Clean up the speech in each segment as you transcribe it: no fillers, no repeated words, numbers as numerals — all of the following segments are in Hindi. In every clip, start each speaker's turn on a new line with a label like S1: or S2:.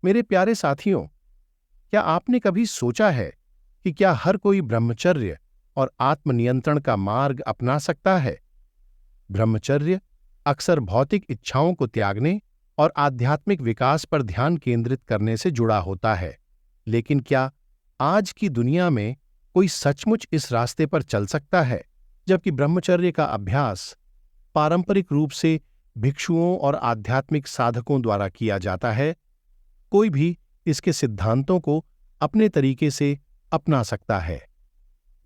S1: मेरे प्यारे साथियों, क्या आपने कभी सोचा है कि क्या हर कोई ब्रह्मचर्य और आत्मनियंत्रण का मार्ग अपना सकता है? ब्रह्मचर्य अक्सर भौतिक इच्छाओं को त्यागने और आध्यात्मिक विकास पर ध्यान केंद्रित करने से जुड़ा होता है। लेकिन क्या आज की दुनिया में कोई सचमुच इस रास्ते पर चल सकता है, जबकि ब्रह्मचर्य का अभ्यास पारंपरिक रूप से भिक्षुओं और आध्यात्मिक साधकों द्वारा किया जाता है? कोई भी इसके सिद्धांतों को अपने तरीके से अपना सकता है।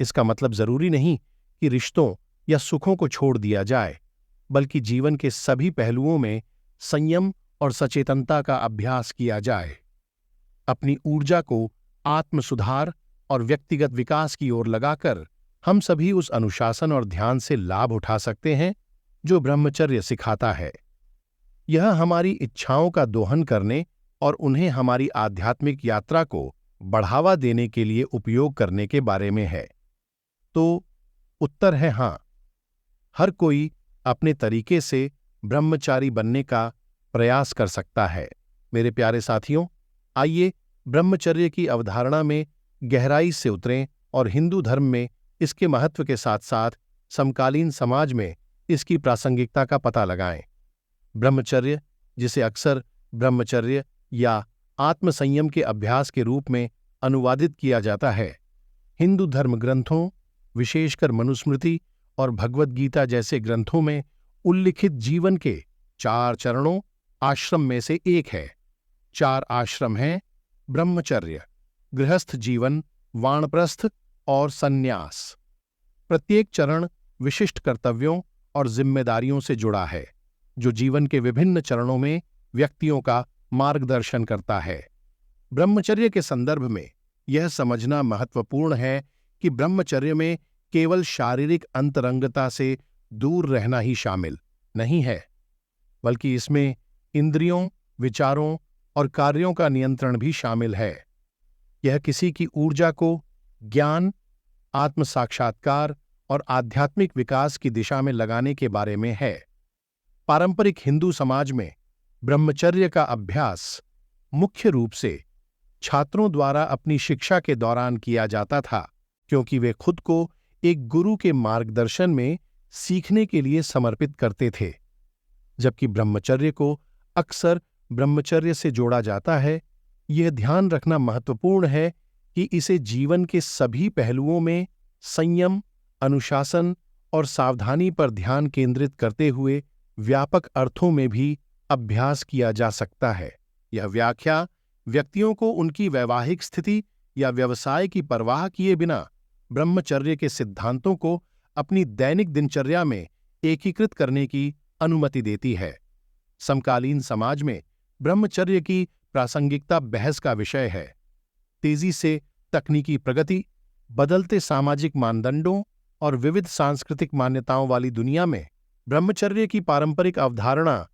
S1: इसका मतलब जरूरी नहीं कि रिश्तों या सुखों को छोड़ दिया जाए, बल्कि जीवन के सभी पहलुओं में संयम और सचेतनता का अभ्यास किया जाए। अपनी ऊर्जा को आत्म सुधार और व्यक्तिगत विकास की ओर लगाकर हम सभी उस अनुशासन और ध्यान से लाभ उठा सकते हैं जो ब्रह्मचर्य सिखाता है। यह हमारी इच्छाओं का दोहन करने और उन्हें हमारी आध्यात्मिक यात्रा को बढ़ावा देने के लिए उपयोग करने के बारे में है। तो उत्तर है हाँ, हर कोई अपने तरीके से ब्रह्मचारी बनने का प्रयास कर सकता है। मेरे प्यारे साथियों, आइए ब्रह्मचर्य की अवधारणा में गहराई से उतरें और हिंदू धर्म में इसके महत्व के साथ साथ समकालीन समाज में इसकी प्रासंगिकता का पता लगाएं। ब्रह्मचर्य, जिसे अक्सर ब्रह्मचर्य या आत्मसंयम के अभ्यास के रूप में अनुवादित किया जाता है, हिंदू धर्म ग्रंथों, विशेषकर मनुस्मृति और भगवद गीता जैसे ग्रंथों में उल्लिखित जीवन के 4 चरणों आश्रम में से एक है। 4 आश्रम हैं: ब्रह्मचर्य, गृहस्थ जीवन, वानप्रस्थ और संन्यास। प्रत्येक चरण विशिष्ट कर्तव्यों और जिम्मेदारियों से जुड़ा है, जो जीवन के विभिन्न चरणों में व्यक्तियों का मार्गदर्शन करता है। ब्रह्मचर्य के संदर्भ में यह समझना महत्वपूर्ण है कि ब्रह्मचर्य में केवल शारीरिक अंतरंगता से दूर रहना ही शामिल नहीं है, बल्कि इसमें इंद्रियों, विचारों और कार्यों का नियंत्रण भी शामिल है। यह किसी की ऊर्जा को ज्ञान, आत्म साक्षात्कार और आध्यात्मिक विकास की दिशा में लगाने के बारे में है। पारंपरिक हिंदू समाज में ब्रह्मचर्य का अभ्यास मुख्य रूप से छात्रों द्वारा अपनी शिक्षा के दौरान किया जाता था, क्योंकि वे खुद को एक गुरु के मार्गदर्शन में सीखने के लिए समर्पित करते थे। जबकि ब्रह्मचर्य को अक्सर ब्रह्मचर्य से जोड़ा जाता है, यह ध्यान रखना महत्वपूर्ण है कि इसे जीवन के सभी पहलुओं में संयम, अनुशासन और सावधानी पर ध्यान केंद्रित करते हुए व्यापक अर्थों में भी अभ्यास किया जा सकता है। यह व्याख्या व्यक्तियों को उनकी वैवाहिक स्थिति या व्यवसाय की परवाह किए बिना ब्रह्मचर्य के सिद्धांतों को अपनी दैनिक दिनचर्या में एकीकृत करने की अनुमति देती है। समकालीन समाज में ब्रह्मचर्य की प्रासंगिकता बहस का विषय है। तेजी से तकनीकी प्रगति, बदलते सामाजिक मानदंडों और विविध सांस्कृतिक मान्यताओं वाली दुनिया में ब्रह्मचर्य की पारंपरिक अवधारणा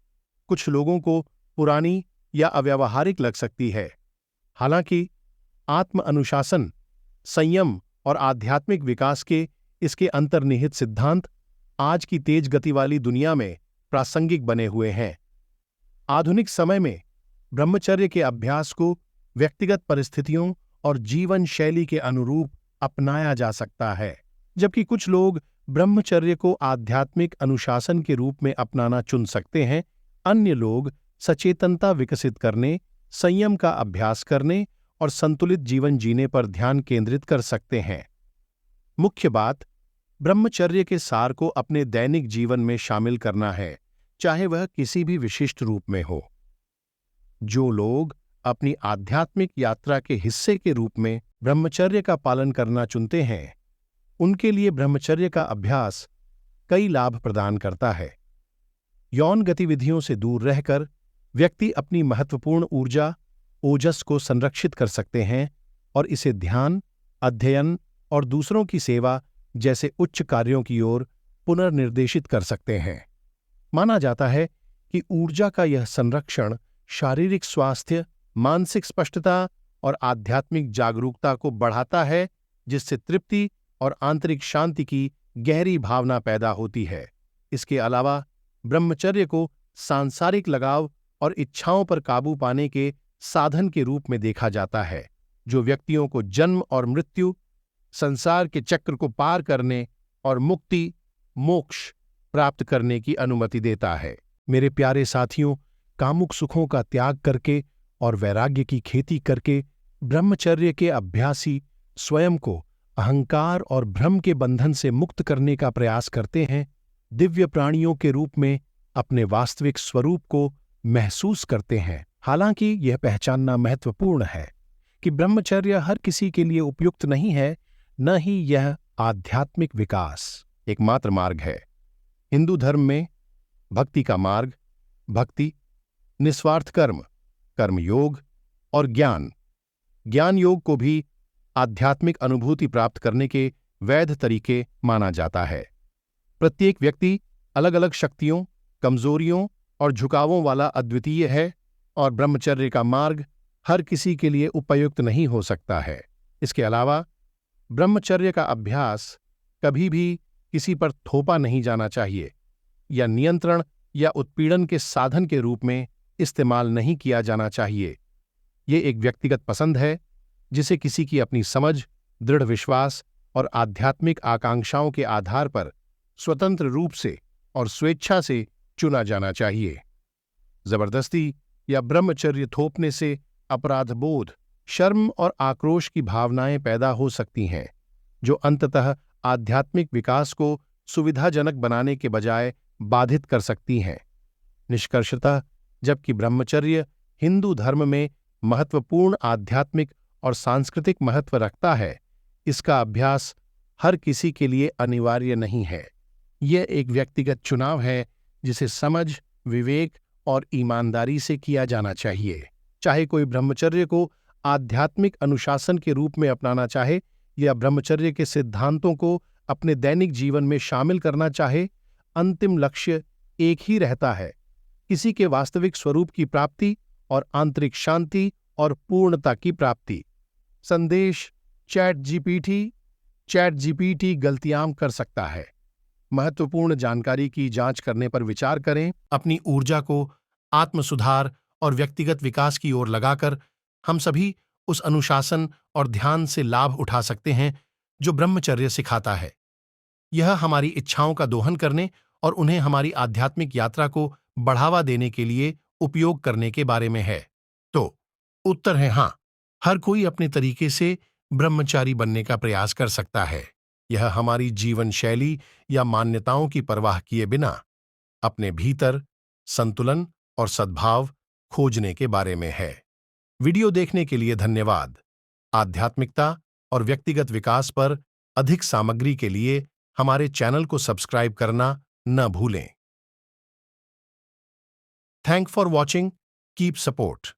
S1: कुछ लोगों को पुरानी या अव्यावहारिक लग सकती है। हालांकि आत्म अनुशासन, संयम और आध्यात्मिक विकास के इसके अंतर्निहित सिद्धांत आज की तेज गति वाली दुनिया में प्रासंगिक बने हुए हैं। आधुनिक समय में ब्रह्मचर्य के अभ्यास को व्यक्तिगत परिस्थितियों और जीवन शैली के अनुरूप अपनाया जा सकता है। जबकि कुछ लोग ब्रह्मचर्य को आध्यात्मिक अनुशासन के रूप में अपनाना चुन सकते हैं, अन्य लोग सचेतनता विकसित करने, संयम का अभ्यास करने और संतुलित जीवन जीने पर ध्यान केंद्रित कर सकते हैं। मुख्य बात ब्रह्मचर्य के सार को अपने दैनिक जीवन में शामिल करना है, चाहे वह किसी भी विशिष्ट रूप में हो। जो लोग अपनी आध्यात्मिक यात्रा के हिस्से के रूप में ब्रह्मचर्य का पालन करना चुनते हैं, उनके लिए ब्रह्मचर्य का अभ्यास कई लाभ प्रदान करता है। यौन गतिविधियों से दूर रहकर व्यक्ति अपनी महत्वपूर्ण ऊर्जा, ओजस को संरक्षित कर सकते हैं और इसे ध्यान, अध्ययन और दूसरों की सेवा जैसे उच्च कार्यों की ओर पुनर्निर्देशित कर सकते हैं। माना जाता है कि ऊर्जा का यह संरक्षण शारीरिक स्वास्थ्य, मानसिक स्पष्टता और आध्यात्मिक जागरूकता को बढ़ाता है, जिससे तृप्ति और आंतरिक शांति की गहरी भावना पैदा होती है। इसके अलावा ब्रह्मचर्य को सांसारिक लगाव और इच्छाओं पर काबू पाने के साधन के रूप में देखा जाता है, जो व्यक्तियों को जन्म और मृत्यु, संसार के चक्र को पार करने और मुक्ति, मोक्ष प्राप्त करने की अनुमति देता है। मेरे प्यारे साथियों, कामुक सुखों का त्याग करके और वैराग्य की खेती करके ब्रह्मचर्य के अभ्यासी स्वयं को अहंकार और भ्रम के बंधन से मुक्त करने का प्रयास करते हैं, दिव्य प्राणियों के रूप में अपने वास्तविक स्वरूप को महसूस करते हैं। हालांकि यह पहचानना महत्वपूर्ण है कि ब्रह्मचर्य हर किसी के लिए उपयुक्त नहीं है, न ही यह आध्यात्मिक विकास एकमात्र मार्ग है। हिंदू धर्म में भक्ति का मार्ग, भक्ति, निस्वार्थ कर्म, कर्मयोग और ज्ञान योग को भी आध्यात्मिक अनुभूति प्राप्त करने के वैध तरीके माना जाता है। प्रत्येक व्यक्ति अलग अलग शक्तियों, कमजोरियों और झुकावों वाला अद्वितीय है और ब्रह्मचर्य का मार्ग हर किसी के लिए उपयुक्त नहीं हो सकता है। इसके अलावा ब्रह्मचर्य का अभ्यास कभी भी किसी पर थोपा नहीं जाना चाहिए या नियंत्रण या उत्पीड़न के साधन के रूप में इस्तेमाल नहीं किया जाना चाहिए। ये एक व्यक्तिगत पसंद है जिसे किसी की अपनी समझ, दृढ़ विश्वास और आध्यात्मिक आकांक्षाओं के आधार पर स्वतंत्र रूप से और स्वेच्छा से चुना जाना चाहिए। जबरदस्ती या ब्रह्मचर्य थोपने से अपराधबोध, शर्म और आक्रोश की भावनाएं पैदा हो सकती हैं, जो अंततः आध्यात्मिक विकास को सुविधाजनक बनाने के बजाय बाधित कर सकती हैं। निष्कर्षतः, जबकि ब्रह्मचर्य हिंदू धर्म में महत्वपूर्ण आध्यात्मिक और सांस्कृतिक महत्व रखता है, इसका अभ्यास हर किसी के लिए अनिवार्य नहीं है। यह एक व्यक्तिगत चुनाव है जिसे समझ, विवेक और ईमानदारी से किया जाना चाहिए। चाहे कोई ब्रह्मचर्य को आध्यात्मिक अनुशासन के रूप में अपनाना चाहे या ब्रह्मचर्य के सिद्धांतों को अपने दैनिक जीवन में शामिल करना चाहे, अंतिम लक्ष्य एक ही रहता है, किसी के वास्तविक स्वरूप की प्राप्ति और आंतरिक शांति और पूर्णता की प्राप्ति। संदेश: चैट जीपीटी गलतियां कर सकता है। महत्वपूर्ण जानकारी की जांच करने पर विचार करें। अपनी ऊर्जा को आत्म सुधार और व्यक्तिगत विकास की ओर लगाकर हम सभी उस अनुशासन और ध्यान से लाभ उठा सकते हैं जो ब्रह्मचर्य सिखाता है। यह हमारी इच्छाओं का दोहन करने और उन्हें हमारी आध्यात्मिक यात्रा को बढ़ावा देने के लिए उपयोग करने के बारे में है। तो उत्तर है हाँ, हर कोई अपने तरीके से ब्रह्मचारी बनने का प्रयास कर सकता है। यह हमारी जीवन शैली या मान्यताओं की परवाह किए बिना अपने भीतर संतुलन और सद्भाव खोजने के बारे में है। वीडियो देखने के लिए धन्यवाद। आध्यात्मिकता और व्यक्तिगत विकास पर अधिक सामग्री के लिए हमारे चैनल को सब्सक्राइब करना न भूलें। Thank for watching, keep support.